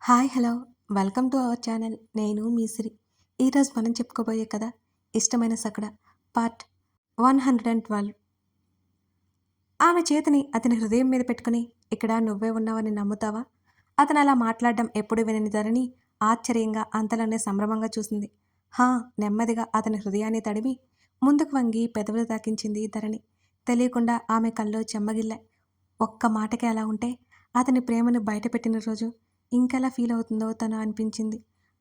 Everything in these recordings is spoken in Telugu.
Hi hello welcome to our channel. నేను మీ సిరి. ఈరోజు మనం చెప్పుకోబోయే కథ ఇష్టమైన సకడ పార్ట్ 112. ఆమె చేతిని అతని హృదయం మీద పెట్టుకుని, ఇక్కడ నువ్వే ఉన్నావని నమ్ముతావా? అతను అలా మాట్లాడడం ఎప్పుడు వినని ధరణి ఆశ్చర్యంగా అంతలోనే సంభ్రమంగా చూసింది. హా, నెమ్మదిగా అతని హృదయాన్ని తడిమి ముందుకు వంగి పెదవులు తాకించింది ధరణి. తెలియకుండా ఆమె కళ్ళు చెమ్మగిల్ల. ఒక్క మాటకే అలా ఉంటే అతని ప్రేమను బయటపెట్టిన రోజు ఇంకెలా ఫీల్ అవుతుందో తను అనిపించింది.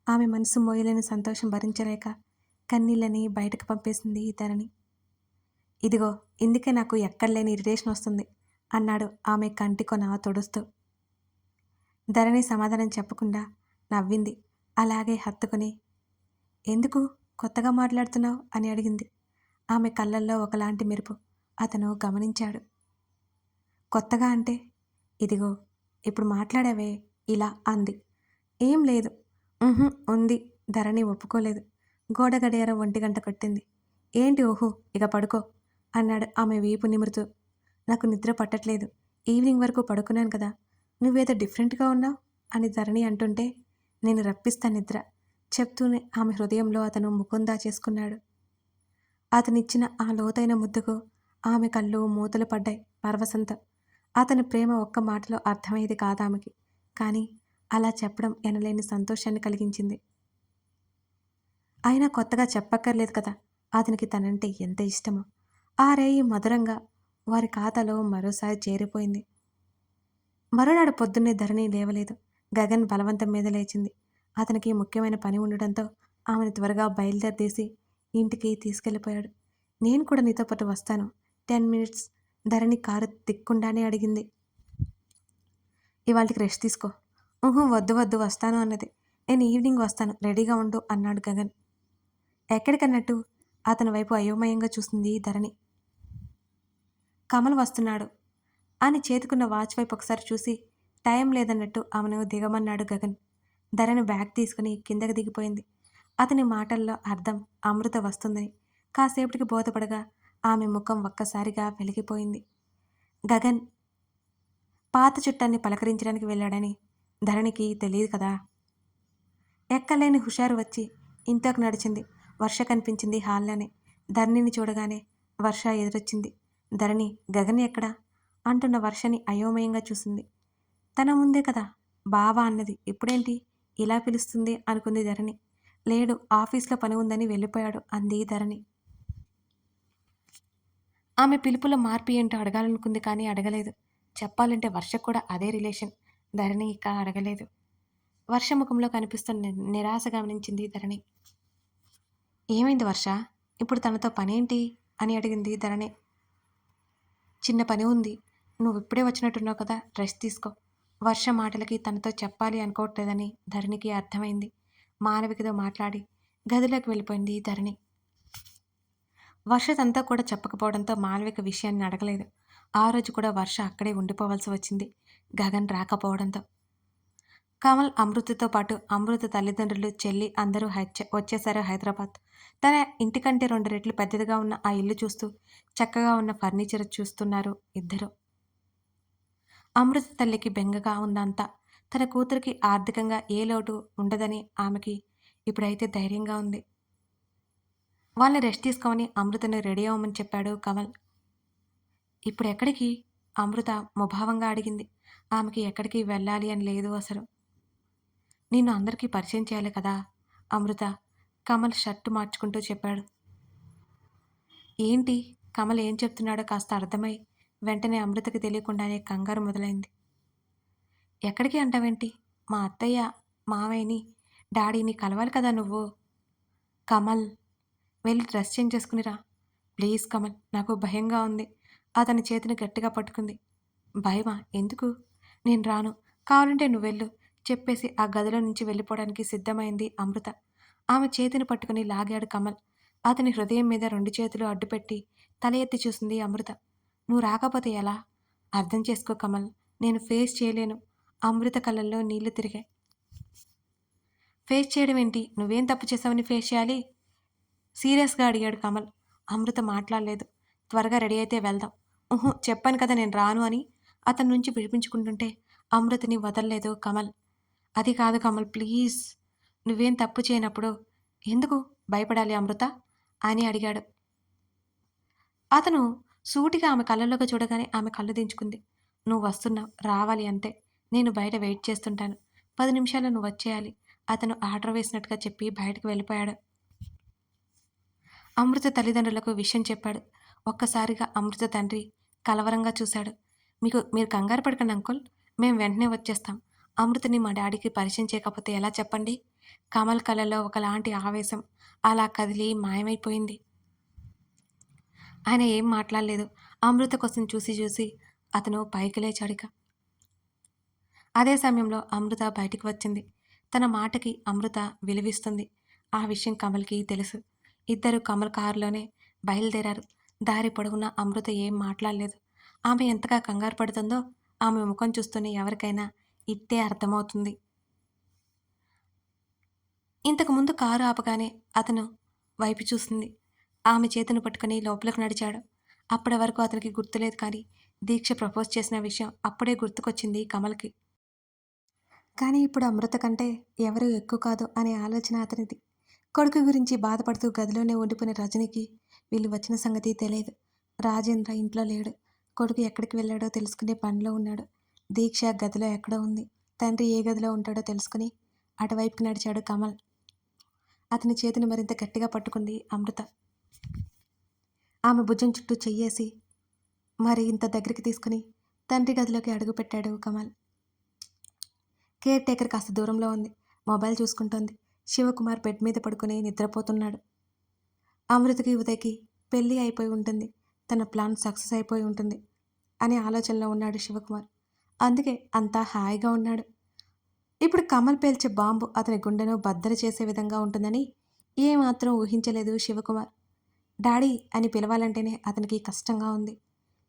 ఆమె మనసు మోయలేని సంతోషం భరించలేక కన్నీళ్ళని బయటకు పంపేసింది ధరణి. ఇదిగో, ఇందుకే నాకు ఎక్కడలేని ఇరిటేషన్ వస్తుంది అన్నాడు ఆమె కంటి కొన తొడుస్తూ. ధరణి సమాధానం చెప్పకుండా నవ్వింది. అలాగే హత్తుకుని, ఎందుకు కొత్తగా మాట్లాడుతున్నావు అని అడిగింది. ఆమె కళ్ళల్లో ఒకలాంటి మెరుపు అతను గమనించాడు. కొత్తగా అంటే, ఇదిగో ఇప్పుడు మాట్లాడావే ఇలా అంది. ఏం లేదు. ఉంది. ధరణి ఒప్పుకోలేదు. గోడ గడియారం 1 గంట కొట్టింది. ఏంటి ఓహో, ఇక పడుకో అన్నాడు ఆమె వీపు నిమురుతూ. నాకు నిద్ర పట్టట్లేదు. ఈవినింగ్ వరకు పడుకున్నాను కదా, నువ్వేదో డిఫరెంట్గా ఉన్నావు అని ధరణి అంటుంటే, నేను రప్పిస్తా నిద్ర చెప్తూనే ఆమె హృదయంలో అతను ముఖం దాచేసుకున్నాడు. అతనిచ్చిన ఆ లోతైన ముద్దుకు ఆమె కళ్ళు మూతలు పడ్డాయి పరవశంతో. అతని ప్రేమ ఒక్క మాటలో అర్థమయ్యేది కాదామెకి. కానీ అలా చెప్పడం ఎనలేని సంతోషాన్ని కలిగించింది. అయినా కొత్తగా చెప్పక్కర్లేదు కదా అతనికి తనంటే ఎంత ఇష్టమో. ఆ రేయి మధురంగా వారి ఖాతాలో మరోసారి చేరిపోయింది. మరునాడు పొద్దున్నే ధరణి లేవలేదు. గగన్ బలవంతం మీద లేచింది. అతనికి ముఖ్యమైన పని ఉండడంతో ఆమెను త్వరగా బయలుదేరదీసి ఇంటికి తీసుకెళ్ళిపోయాడు. నేను కూడా నీతో పాటు వస్తాను, 10 మినిట్స్ ధరణి కారు తిక్కుండానే అడిగింది. ఇవాళకి రెస్ట్ తీసుకో. వద్దు వద్దు, వస్తాను అన్నది. నేను ఈవినింగ్ వస్తాను, రెడీగా ఉండు అన్నాడు గగన్. ఎక్కడికన్నట్టు అతని వైపు అయోమయంగా చూసింది ధరణి. కమల్ వస్తున్నాడు అని చేతికున్న వాచ్ వైపు ఒకసారి చూసి టైం లేదన్నట్టు ఆమెను దిగమన్నాడు గగన్. ధరణి బ్యాగ్ తీసుకుని కిందకి దిగిపోయింది. అతని మాటల్లో అర్థం అమృత వస్తుందని. కాసేపటికి బోధపడగా ఆమె ముఖం ఒక్కసారిగా వెలిగిపోయింది. గగన్ పాత చుట్టాన్ని పలకరించడానికి వెళ్ళాడని ధరణికి తెలియదు కదా. ఎక్కలేని హుషారు వచ్చి ఇంట్లోకి నడిచింది. వర్ష కనిపించింది హాల్లోనే. ధరణిని చూడగానే వర్ష ఎదురొచ్చింది. ధరణి, గగన్ ఎక్కడా అంటున్న వర్షని అయోమయంగా చూసింది. తన ముందే కదా బావా అన్నది, ఇప్పుడేంటి ఇలా పిలుస్తుంది అనుకుంది ధరణి. లేడు, ఆఫీస్లో పని ఉందని వెళ్ళిపోయాడు అంది ధరణి. ఆమె పిలుపులో మార్పు ఏంటో అడగాలనుకుంది కానీ అడగలేదు. చెప్పాలంటే వర్ష కూడా అదే రిలేషన్. ధరణి ఇక అడగలేదు. వర్ష ముఖంలో కనిపిస్తున్న నిరాశ గమనించింది ధరణి. ఏమైంది వర్ష, ఇప్పుడు తనతో పనేంటి అని అడిగింది ధరణి. చిన్న పని ఉంది, నువ్వు ఇప్పుడే వచ్చినట్టున్నావు కదా, రెస్ట్ తీసుకో. వర్ష మాటలకి తనతో చెప్పాలి అనుకోవట్లేదని ధరణికి అర్థమైంది. మానవికతో మాట్లాడి గదిలోకి వెళ్ళిపోయింది ధరణి. వర్ష తనతో కూడా చెప్పకపోవడంతో మాలవిక విషయాన్ని అడగలేదు. ఆ రోజు కూడా వర్ష అక్కడే ఉండిపోవాల్సి వచ్చింది గగన్ రాకపోవడంతో. కమల్ అమృతతో పాటు అమృత తల్లిదండ్రులు, చెల్లి అందరూ వచ్చేశారు హైదరాబాద్. తన ఇంటికంటే 2 రెట్లు పెద్దదిగా ఉన్న ఆ ఇల్లు చూస్తూ చక్కగా ఉన్న ఫర్నిచర్ చూస్తున్నారు ఇద్దరు. అమృత తల్లికి బెంగగా ఉందంతా. తన కూతురికి ఆర్థికంగా ఏ లోటు ఉండదని ఆమెకి ఇప్పుడైతే ధైర్యంగా ఉంది. వాళ్ళని రెస్ట్ తీసుకోమని అమృతను రెడీ అవ్వమని చెప్పాడు కమల్. ఇప్పుడు ఎక్కడికి? అమృత ముభావంగా అడిగింది. ఆమెకి ఎక్కడికి వెళ్ళాలి అని లేదు అసలు. నిన్ను అందరికీ పరిచయం చేయాలి కదా అమృత, కమల్ షర్టు మార్చుకుంటూ చెప్పాడు. ఏంటి కమల్ ఏం చెప్తున్నాడో కాస్త అర్థమై వెంటనే అమృతకి తెలియకుండానే కంగారు మొదలైంది. ఎక్కడికి అంటావేంటి? మా అత్తయ్య, మావయ్యని, డాడీని కలవాలి కదా నువ్వు. కమల్, వెళ్ళి డ్రెస్ చేంజ్ చేసుకునిరా ప్లీజ్. కమల్, నాకు భయంగా ఉంది. అతని చేతిని గట్టిగా పట్టుకుంది. భయమా? ఎందుకు? నేను రాను, కావాలంటే నువ్వెళ్ళు చెప్పేసి ఆ గదిలో నుంచి వెళ్ళిపోవడానికి సిద్ధమైంది అమృత. ఆమె చేతిని పట్టుకుని లాగాడు కమల్. అతని హృదయం మీద 2 చేతులు అడ్డుపెట్టి తల ఎత్తి చూసింది అమృత. నువ్వు రాకపోతే ఎలా? అర్థం చేసుకో కమల్, నేను ఫేస్ చేయలేను. అమృత కళ్ళల్లో నీళ్లు తిరిగాయి. ఫేస్ చేయడం ఏంటి? నువ్వేం తప్పు చేసావని ఫేస్ చేయాలి? సీరియస్గా అడిగాడు కమల్. అమృత మాట్లాడలేదు. త్వరగా రెడీ అయితే వెళ్దాం. చెప్పాను కదా నేను రాను అని అతని నుంచి విడిపించుకుంటుంటే అమృతని వదల్లేదు కమల్. అది కాదు కమల్ ప్లీజ్. నువ్వేం తప్పు చేయనప్పుడు ఎందుకు భయపడాలి అమృత అని అడిగాడు. అతను సూటిగా ఆమె కళ్ళలోకి చూడగానే ఆమె కళ్ళు దించుకుంది. నువ్వు వస్తున్నావు, రావాలి అంతే. నేను బయట వెయిట్ చేస్తుంటాను. 10 నిమిషాల్లో నువ్వు వచ్చేయాలి. అతను ఆర్డర్ వేసినట్టుగా చెప్పి బయటకు వెళ్ళిపోయాడు. అమృత తల్లిదండ్రులకు విషయం చెప్పాడు. ఒక్కసారిగా అమృత తండ్రి కలవరంగా చూశాడు. మీరు కంగారు పడకండి అంకుల్. మేము వెంటనే వచ్చేస్తాం. అమృతని మా డాడీకి పరిచయం చేయకపోతే ఎలా చెప్పండి? కమల్ కళ్ళలో ఒకలాంటి ఆవేశం అలా కదిలి మాయమైపోయింది. ఆయన ఏం మాట్లాడలేదు. అమృత కోసం చూసి చూసి అతను పైకి లేచాడిక. అదే సమయంలో అమృత బయటికి వచ్చింది. తన మాటకి అమృత విలువిస్తుంది. ఆ విషయం కమల్కి తెలుసు. ఇద్దరు కమల్ కారులోనే బయలుదేరారు. దారి పొడవునా అమృత ఏం మాట్లాడలేదు. ఆమె ఎంతగా కంగారు పడుతుందో ఆమె ముఖం చూస్తూనే ఎవరికైనా ఇట్టే అర్థమవుతుంది. ఇంతకుముందు కారు ఆపగానే అతను వైపు చూసింది. ఆమె చేతిని పట్టుకుని లోపలికి నడిచాడు. అప్పటి వరకు అతనికి గుర్తులేదు, కానీ దీక్ష ప్రపోజ్ చేసిన విషయం అప్పుడే గుర్తుకొచ్చింది కమల్కి. కానీ ఇప్పుడు అమృత కంటే ఎవరూ ఎక్కువ కాదు అనే ఆలోచన అతనిది. కొడుకు గురించి బాధపడుతూ గదిలోనే ఉండిపోయిన రజనికి వీళ్ళు వచ్చిన సంగతి తెలియదు. రాజేంద్ర ఇంట్లో లేడు. కొడుకు ఎక్కడికి వెళ్ళాడో తెలుసుకునే పనిలో ఉన్నాడు. దీక్ష గదిలో ఎక్కడో ఉంది. తండ్రి ఏ గదిలో ఉంటాడో తెలుసుకుని అటువైపుకి నడిచాడు కమల్. అతని చేతిని మరింత గట్టిగా పట్టుకుంది అమృత. ఆమె భుజం చుట్టూ చెయ్యేసి మరి ఇంత దగ్గరికి తీసుకుని తండ్రి గదిలోకి అడుగుపెట్టాడు కమల్. కేర్ టేకర్ కాస్త దూరంలో ఉంది. మొబైల్ చూసుకుంటోంది. శివకుమార్ బెడ్ మీద పడుకుని నిద్రపోతున్నాడు. అమృతకి ఉదయ్కి పెళ్ళి అయిపోయి ఉంటుంది. తన ప్లాన్ సక్సెస్ అయిపోయి ఉంటుంది అనే ఆలోచనలో ఉన్నాడు శివకుమార్. అందుకే అంతా హాయిగా ఉన్నాడు. ఇప్పుడు కమల్ పేల్చే బాంబు అతని గుండెను బద్దలు చేసే విధంగా ఉంటుందని ఏమాత్రం ఊహించలేదు శివకుమార్. డాడీ అని పిలవాలంటేనే అతనికి కష్టంగా ఉంది.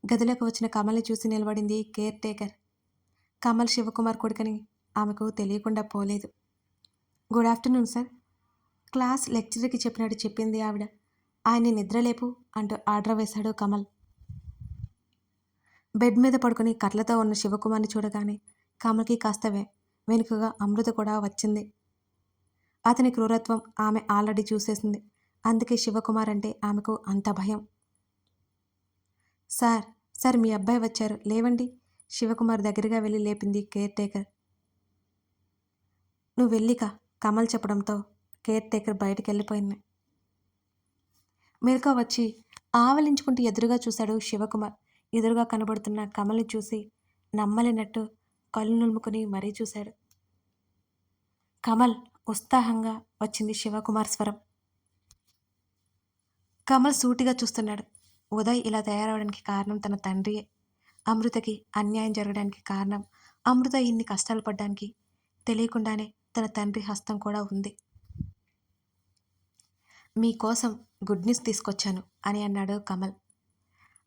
గదిలోకి వచ్చిన కమల్ని చూసి నిలబడింది కేర్ టేకర్. కమల్ శివకుమార్ కొడుకని ఆమెకు తెలియకుండా పోలేదు. Good afternoon sir. క్లాస్ లెక్చరర్కి చెప్పినట్టు చెప్పింది ఆవిడ. ఆయన్ని నిద్రలేపు అంటూ ఆర్డర్ వేశాడు కమల్. బెడ్ మీద పడుకుని కట్లతో ఉన్న శివకుమార్ని చూడగానే కమల్కి కాస్త వెనుకగా అమృత కూడా వచ్చింది. అతని క్రూరత్వం ఆమె ఆల్రెడీ చూసేసింది. అందుకే శివకుమార్ అంటే ఆమెకు అంత భయం. సార్ సార్ మీ అబ్బాయి వచ్చారు, లేవండి. శివకుమార్ దగ్గరగా వెళ్ళి లేపింది కేర్ టేకర్. నువ్వు వెళ్ళిక కమల్ చెప్పడంతో కేర్ టేకర్ బయటికి వెళ్ళిపోయింది. మెలకువ వచ్చి ఆవలించుకుంటూ ఎదురుగా చూశాడు శివకుమార్. ఎదురుగా కనబడుతున్న కమల్ని చూసి నమ్మలేనట్టు కళ్ళు నులుముకుని మరీ చూశాడు. కమల్ ఉత్సాహంగా వచ్చింది శివకుమార్ స్వరం. కమల్ సూటిగా చూస్తున్నాడు. ఉదయ్ ఇలా తయారవడానికి కారణం తన తండ్రియే. అమృతకి అన్యాయం జరగడానికి కారణం, అమృత ఇన్ని కష్టాలు పడ్డానికి తెలియకుండానే తన తండ్రి హస్తం కూడా ఉంది. మీకోసం గుడ్ న్యూస్ తీసుకొచ్చాను అని అన్నాడు కమల్.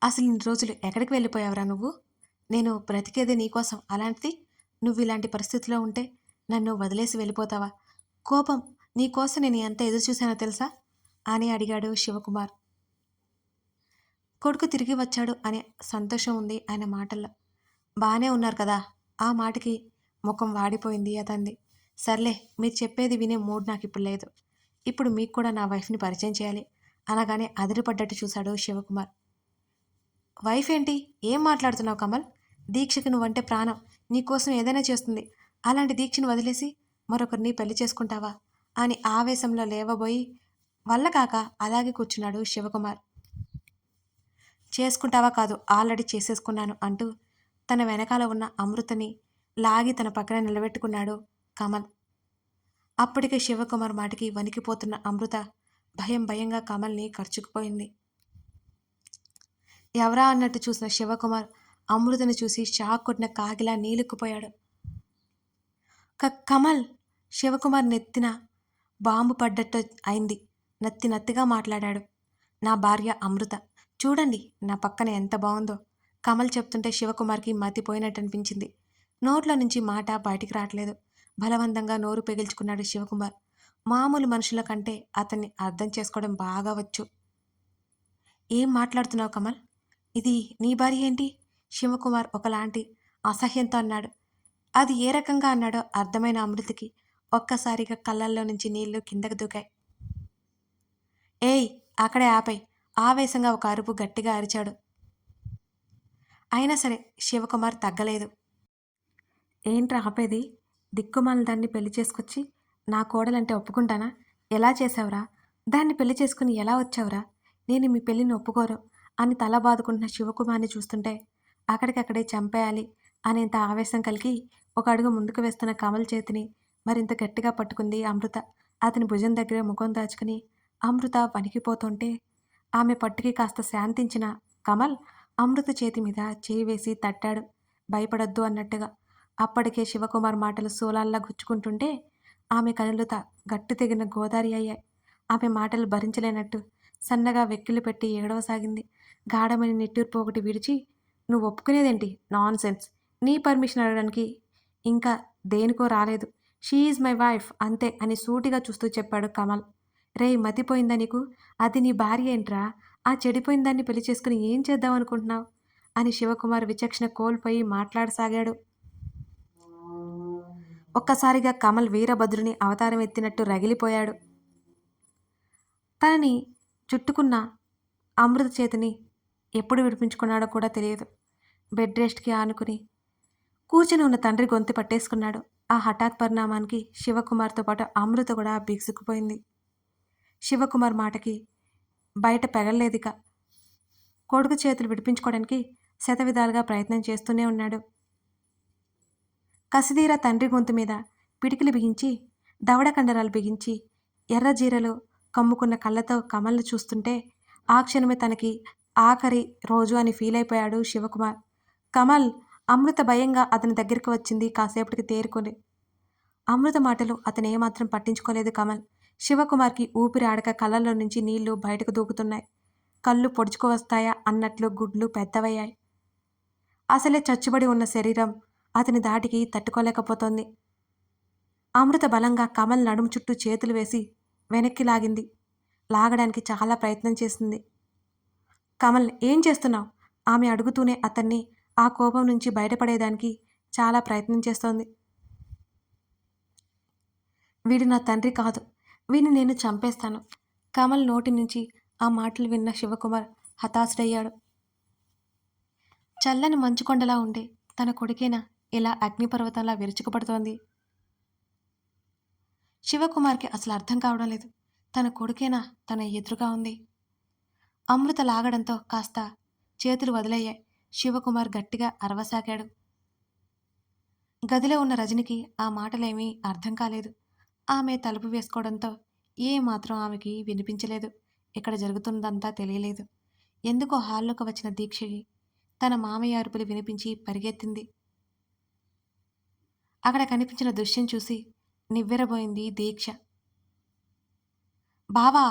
అసలు ఇన్ని రోజులు ఎక్కడికి వెళ్ళిపోయావురా నువ్వు? నేను బ్రతికేదే నీకోసం, అలాంటిది నువ్వు ఇలాంటి పరిస్థితిలో ఉంటే నన్ను వదిలేసి వెళ్ళిపోతావా? కోపం నీకోసం నేను ఎంత ఎదురు చూశానో తెలుసా అని అడిగాడు శివకుమార్. కొడుకు తిరిగి వచ్చాడు అనే సంతోషం ఉంది ఆయన మాటల్లో. బాగానే ఉన్నారు కదా? ఆ మాటకి ముఖం వాడిపోయింది అతంది. సర్లే, మీరు చెప్పేది వినే మూడ్ నాకు ఇప్పుడు లేదు. ఇప్పుడు మీకు కూడా నా వైఫ్ని పరిచయం చేయాలి అనగానే అదిరిపడ్డట్టు చూశాడు శివకుమార్. వైఫ్ ఏంటి? ఏం మాట్లాడుతున్నావు కమల్? దీక్షకి నువ్వంటే ప్రాణం. నీకోసం ఏదైనా చేస్తుంది. అలాంటి దీక్షను వదిలేసి మరొకరిని పెళ్లి చేసుకుంటావా అని ఆవేశంలో లేవబోయి వల్ల కాక అలాగే కూర్చున్నాడు శివకుమార్. చేసుకుంటావా కాదు, ఆల్రెడీ చేసేసుకున్నాను అంటూ తన వెనకాల ఉన్న అమృతని లాగి తన పక్కన నిలబెట్టుకున్నాడు కమల్. అప్పటికే శివకుమార్ మాటకి వణికిపోతున్న అమృత భయంగా కమల్ని ఖర్చుకుపోయింది. ఎవరా అన్నట్టు చూసిన శివకుమార్ అమృతని చూసి షాక్ కొట్టిన కాగిలా నీలుక్కుపోయాడు. కమల్! శివకుమార్ నెత్తిన బాంబు పడ్డట్టు అయింది. నత్తిగా మాట్లాడాడు. నా భార్య అమృత. చూడండి నా పక్కన ఎంత బాగుందో. కమల్ చెప్తుంటే శివకుమార్కి మతిపోయినట్టు అనిపించింది. నోట్లో నుంచి మాట బయటికి రావట్లేదు. బలవంతంగా నోరు పెగిల్చుకున్నాడు శివకుమార్. మామూలు మనుషుల కంటే అతన్ని అర్థం చేసుకోవడం బాగా వచ్చు. ఏం మాట్లాడుతున్నావు కమల్? ఇది నీ భార్య ఏంటి? శివకుమార్ ఒకలాంటి అసహ్యంతో అన్నాడు. అది ఏ రకంగా అన్నాడో అర్థమైన అమృతకి ఒక్కసారిగా కళ్ళల్లో నుంచి నీళ్లు కిందకు దూకాయి. ఏయ్! అక్కడే ఆపేయ్! ఆవేశంగా ఒక అరుపు గట్టిగా అరిచాడు. అయినా సరే శివకుమార్ తగ్గలేదు. ఏంట్రా ఆపేది? దిక్కుమాలిన దాన్ని పెళ్లి చేసుకొచ్చి నా కోడలంటే ఒప్పుకుంటానా? ఎలా చేశావురా? దాన్ని పెళ్లి చేసుకుని ఎలా వచ్చావురా? నేను మీ పెళ్లిని ఒప్పుకోను అని తల బాదుకుంటున్న శివకుమార్ని చూస్తుంటే అక్కడికక్కడే చంపేయాలి అనేంత ఆవేశం కలిగి ఒక అడుగు ముందుకు వేస్తున్న కమల్ చేతిని మరింత గట్టిగా పట్టుకుంది అమృత. అతని భుజం దగ్గర ముఖం దాచుకుని అమృత వణికిపోతుంటే ఆమె పట్టుకి కాస్త శాంతించిన కమల్ అమృత చేతి మీద చేయి వేసి తట్టాడు, భయపడొద్దు అన్నట్టుగా. అప్పటికే శివకుమార్ మాటలు శూలాల్లా గుచ్చుకుంటుంటే ఆమె కనులు గట్టు తెగిన గోదారి అయ్యాయి. ఆమె మాటలు భరించలేనట్టు సన్నగా వెక్కిళ్ళు పెట్టి ఏడవసాగింది. గాఢమైన నిట్టూర్పు ఒకటి విడిచి, నువ్వు ఒప్పుకునేదేంటి? Nonsense. నీ పర్మిషన్ అడగడానికి ఇంకా దేనికో రాలేదు. షీ ఈజ్ మై వైఫ్ అంతే అని సూటిగా చూస్తూ చెప్పాడు కమల్. రేయ్ మతిపోయిందా నీకు? అది నీ భార్య ఏంట్రా? ఆ చెడిపోయిన దాన్ని పెళ్లి చేసుకుని ఏం చేద్దాం అనుకుంటున్నావు? అని శివకుమార్ విచక్షణ కోల్పోయి మాట్లాడసాగాడు. ఒక్కసారిగా కమల్ వీరభద్రుని అవతారం ఎత్తినట్టు రగిలిపోయాడు. తనని చుట్టుకున్న అమృత చేతిని ఎప్పుడు విడిపించుకున్నాడో కూడా తెలియదు. బెడ్ రెస్ట్కి ఆనుకుని కూర్చుని ఉన్న తండ్రి గొంతు పట్టేసుకున్నాడు. ఆ హఠాత్ పరిణామానికి శివకుమార్తో పాటు అమృత కూడా బిగుసుకుపోయింది. శివకుమార్ మాటకి బయట పెగల్లేదిక. కొడుకు చేతులు విడిపించుకోవడానికి శతవిధాలుగా ప్రయత్నం చేస్తూనే ఉన్నాడు. కసిదీరా తండ్రి గొంతు మీద పిడికిలి బిగించి, దవడ కండరాలు బిగించి, ఎర్ర జీరలు కమ్ముకున్న కళ్ళతో కమల్ని చూస్తుంటే ఆ క్షణమే తనకి ఆఖరి రోజు అని ఫీల్ అయిపోయాడు శివకుమార్. కమల్! అమృత భయంగా అతని దగ్గరికి వచ్చింది కాసేపటికి తేరుకొని. అమృత మాటలు అతను ఏమాత్రం పట్టించుకోలేదు కమల్. శివకుమార్కి ఊపిరి ఆడక కళ్ళల్లో నుంచి నీళ్లు బయటకు దూకుతున్నాయి. కళ్ళు పొడుచుకు వస్తాయా అన్నట్లు గుడ్లు పెద్దవయ్యాయి. అసలే చచ్చుబడి ఉన్న శరీరం అతని ధాటికి తట్టుకోలేకపోతోంది. అమృత బలంగా కమల్ నడుము చుట్టూ చేతులు వేసి వెనక్కి లాగింది. లాగడానికి చాలా ప్రయత్నం చేసింది. కమల్ ఏం చేస్తున్నావు? ఆమె అడుగుతూనే అతన్ని ఆ కోపం నుంచి బయటపడేదానికి చాలా ప్రయత్నం చేస్తోంది. వీడు నా తండ్రి కాదు. వీడిని నేను చంపేస్తాను. కమల్ నోటి నుంచి ఆ మాటలు విన్న శివకుమార్ హతాశుడయ్యాడు. చల్లని మంచుకొండలా ఉండే తన కొడుకేనా ఇలా అగ్నిపర్వతంలా విరుచుకుపడుతోంది? శివకుమార్కి అసలు అర్థం కావడం లేదు. తన కొడుకేనా తన ఎదురుగా ఉంది? అమృత లాగడంతో కాస్త చేతులు వదిలయ్యాయి. శివకుమార్ గట్టిగా అరవసాగాడు. గదిలో ఉన్న రజనికి ఆ మాటలేమీ అర్థం కాలేదు. ఆమె తలుపు వేసుకోవడంతో ఏమాత్రం ఆమెకి వినిపించలేదు. ఇక్కడ జరుగుతున్నదంతా తెలియలేదు. ఎందుకో హాల్లోకి వచ్చిన దీక్షకి తన మామయ్య అరుపులు వినిపించి పరిగెత్తింది. అక్కడ కనిపించిన దృశ్యం చూసి నివ్వెరబోయింది దీక్ష. బావా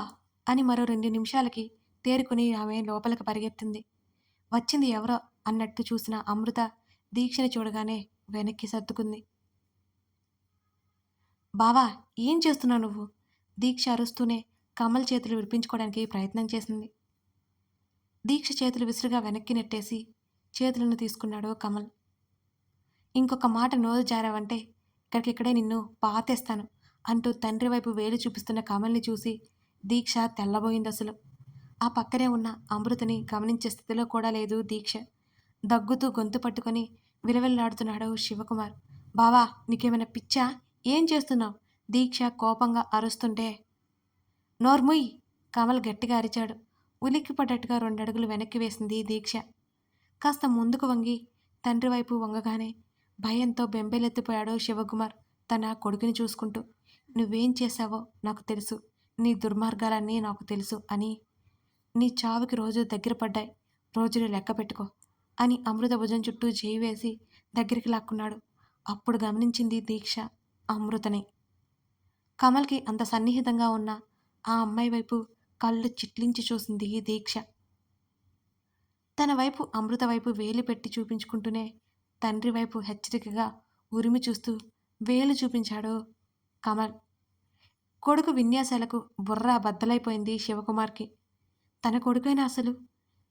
అని మరో 2 నిమిషాలకి తేరుకుని ఆమె లోపలికి పరిగెత్తింది. వచ్చింది ఎవరో అన్నట్టు చూసిన అమృత దీక్షని చూడగానే వెనక్కి సర్దుకుంది. బావా ఏం చేస్తున్నావు నువ్వు? దీక్ష అరుస్తూనే కమల్ చేతులు విడిపించుకోవడానికి ప్రయత్నం చేసింది. దీక్ష చేతులు విసురుగా వెనక్కి నెట్టేసి చేతులను తీసుకున్నాడు కమల్. ఇంకొక మాట నోరు జారావంటే ఇక్కడికిక్కడే నిన్ను పాతేస్తాను అంటూ తండ్రి వైపు వేలు చూపిస్తున్న కమల్ని చూసి దీక్ష తెల్లబోయిందసలు. ఆ పక్కనే ఉన్న అమృతని గమనించే స్థితిలో కూడా లేదు దీక్ష. దగ్గుతూ గొంతు పట్టుకొని విలవిల్లాడుతున్నాడు శివకుమార్. బావా నీకేమైనా పిచ్చా? ఏం చేస్తున్నావు? దీక్ష కోపంగా అరుస్తుంటే నోర్ముయ్! కమల్ గట్టిగా అరిచాడు. ఉలిక్కిపడ్డట్టుగా 2 అడుగులు వెనక్కి వేసింది దీక్ష. కాస్త ముందుకు వంగి తండ్రి వైపు వంగగానే భయంతో బెంబేలెత్తిపోయాడు శివకుమార్ తన కొడుకుని చూసుకుంటూ. నువ్వేం చేశావో నాకు తెలుసు. నీ దుర్మార్గాలన్నీ నాకు తెలుసు అని. నీ చావుకి రోజు దగ్గర పడ్డాయి. రోజులు లెక్క పెట్టుకో అని అమృత భుజం చుట్టూ చేయి వేసి దగ్గరికి లాక్కున్నాడు. అప్పుడు గమనించింది దీక్ష అమృతని. కమల్కి అంత సన్నిహితంగా ఉన్న ఆ అమ్మాయి వైపు కళ్ళు చిట్లించి చూసింది దీక్ష. తన వైపు అమృత వైపు వేలు పెట్టి చూపించుకుంటూనే తండ్రి వైపు హెచ్చరికగా ఉరిమి చూస్తూ వేలు చూపించాడు కమల్. కొడుకు విన్యాసాలకు బుర్ర బద్దలైపోయింది శివకుమార్కి. తన కొడుకైనా అసలు?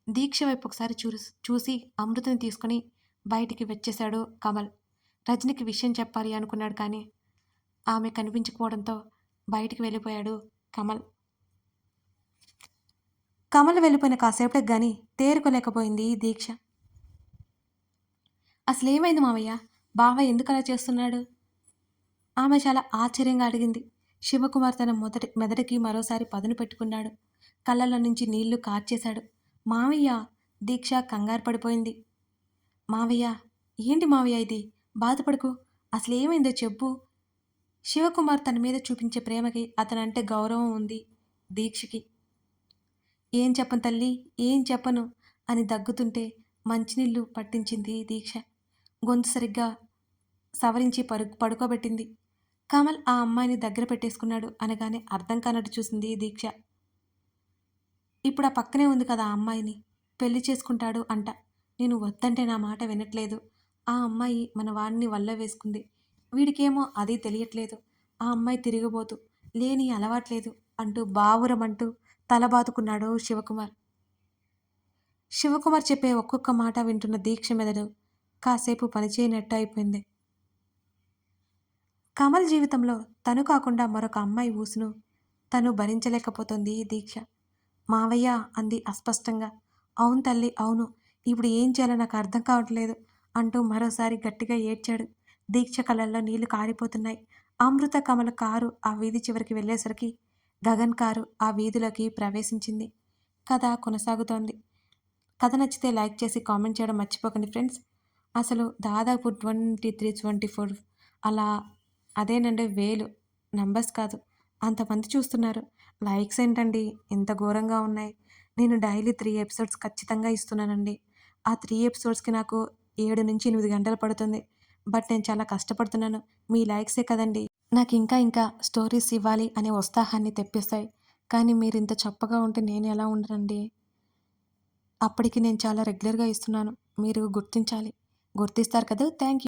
దీక్ష వైపు ఒకసారి చూసి అమృతని తీసుకుని బయటికి వచ్చేశాడు కమల్. రజనికి విషయం చెప్పాలి అనుకున్నాడు కానీ ఆమె కనిపించకపోవడంతో బయటికి వెళ్ళిపోయాడు కమల్. కమల్ వెళ్ళిపోయిన కాసేపటికి గాని తేరుకోలేకపోయింది దీక్ష. అసలేమైంది మావయ్య? బావ ఎందుకలా చేస్తున్నాడు? ఆమె చాలా ఆశ్చర్యంగా అడిగింది. శివకుమార్ తన మెదడుకి మరోసారి పదును పెట్టుకున్నాడు. కళ్ళల్లో నుంచి నీళ్లు కార్చేశాడు. మావయ్య! దీక్ష కంగారు పడిపోయింది. మావయ్య! ఏంటి మావయ్య ఇది? బాధపడకు. అసలేమైందో చెప్పు. శివకుమార్ తన మీద చూపించే ప్రేమకి అతనంటే గౌరవం ఉంది దీక్షకి. ఏం చెప్పను తల్లి, ఏం చెప్పను అని దగ్గుతుంటే మంచినీళ్లు పట్టించింది దీక్ష. గొంతు సరిగ్గా సవరించి పడుకోబెట్టింది. కమల్ ఆ అమ్మాయిని దగ్గర పెట్టేసుకున్నాడు అనగానే అర్థం కానట్టు చూసింది దీక్ష. ఇప్పుడు ఆ పక్కనే ఉంది కదా ఆ అమ్మాయిని పెళ్లి చేసుకుంటాడు అంట. నేను వద్దంటే నా మాట వినట్లేదు. ఆ అమ్మాయి మన వాడిని వల్ల వేసుకుంది. వీడికేమో అది తెలియట్లేదు. ఆ అమ్మాయి తిరిగిపోతూ లేని అలవాట్లేదు అంటూ బావురమంటూ తలబాదుకున్నాడు శివకుమార్. శివకుమార్ చెప్పే ఒక్కొక్క మాట వింటున్న దీక్ష మెదడు కాసేపు పనిచేయనట్టు అయిపోయింది. కమల్ జీవితంలో తను కాకుండా మరొక అమ్మాయి ఊసును తను భరించలేకపోతుంది దీక్ష. మావయ్య అంది అస్పష్టంగా. అవును తల్లి, అవును. ఇప్పుడు ఏం చేయాలో నాకు అర్థం కావట్లేదు అంటూ మరోసారి గట్టిగా ఏడ్చాడు. దీక్ష కళ్ళల్లో నీళ్లు కారిపోతున్నాయి. అమృత కమల కారు ఆ వీధి చివరికి వెళ్ళేసరికి గగన్ కారు ఆ వీధిలోకి ప్రవేశించింది. కథ కొనసాగుతోంది. కథ నచ్చితే లైక్ చేసి కామెంట్ చేయడం మర్చిపోకండి ఫ్రెండ్స్. అసలు దాదాపు 23, 24 అలా అదేనండి వేలు, నంబర్స్ కాదు, అంతమంది చూస్తున్నారు. లైక్స్ ఏంటండి ఇంత ఘోరంగా ఉన్నాయి. నేను డైలీ 3 ఎపిసోడ్స్ ఖచ్చితంగా ఇస్తున్నానండి. ఆ 3 ఎపిసోడ్స్‌కి నాకు 7-8 గంటలు పడుతుంది. బట్ నేను చాలా కష్టపడుతున్నాను. మీ లైక్సే కదండీ నాకు ఇంకా స్టోరీస్ ఇవ్వాలి అనే ఉత్సాహాన్ని తెప్పిస్తాయి. కానీ మీరింత చప్పగా ఉంటే నేను ఎలా ఉండనండి? అప్పటికి నేను చాలా రెగ్యులర్‌గా ఇస్తున్నాను. మీరు గుర్తించాలి. గుర్తిస్తారు కదూ! Thank you.